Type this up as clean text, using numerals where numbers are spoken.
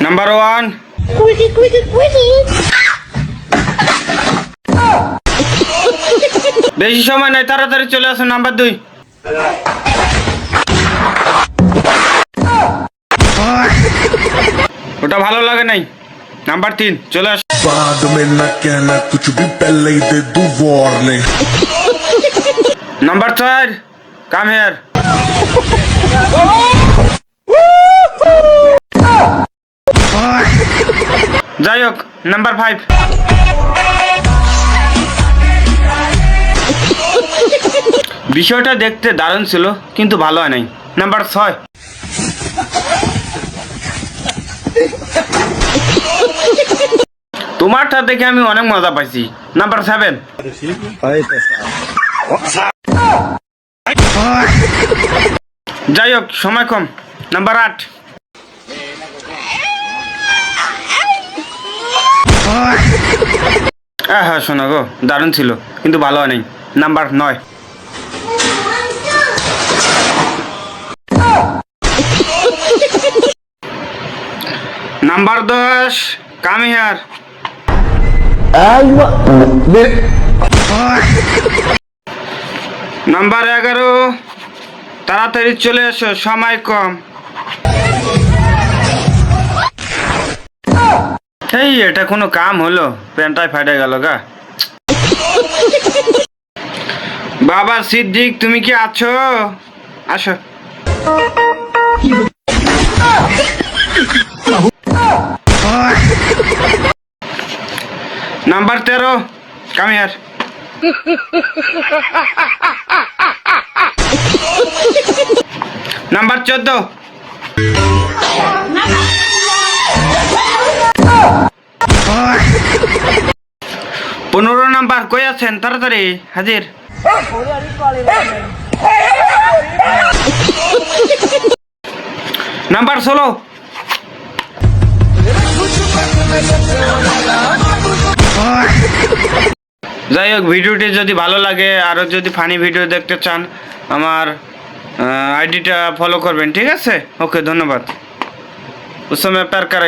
Number 1। বেশি সময় নাই, তাড়াতাড়ি চলে আসো। নাম্বার 2। ওটা ভালো লাগে নাই। নাম্বার 3 চলে আসো। बाद में न कहना कुछ भी, पहले ही दे दूं वार्निंग। Number 4 come here. যাই হোক, নাম্বার 5। বিষয়টা দেখতে দারুণ ছিল, কিন্তু ভালো হয় নাই। নাম্বার 6। তোমারটা দেখে আমি অনেক মজা পাইছি। নাম্বার 7। যাই হোক, সময় কম। নাম্বার 8। হ্যাঁ শোনো গো, দারুণ ছিল, কিন্তু ভালো হয় নাই। নাম্বার 9। নাম্বার 10 কাম হিয়ার। নাম্বার 11 তাড়াতাড়ি চলে এসো, সময় কম। এই এটা কোনো কাম হলো? প্যান্টাই ফাটে গেল গা। বাবা সিদ্দিক, তুমি কি আছো? আসো। Number 13 come here. Number 14। 15 number কই আছেন? তাড়াতাড়ি হাজির। নাম্বার 16। যাই হোক, ভিডিওটি যদি ভালো লাগে, আরও যদি ফানি ভিডিও দেখতে চান, আমার আইডিটা ফলো করবেন, ঠিক আছে? ওকে, ধন্যবাদ। उस समय प्यार करें।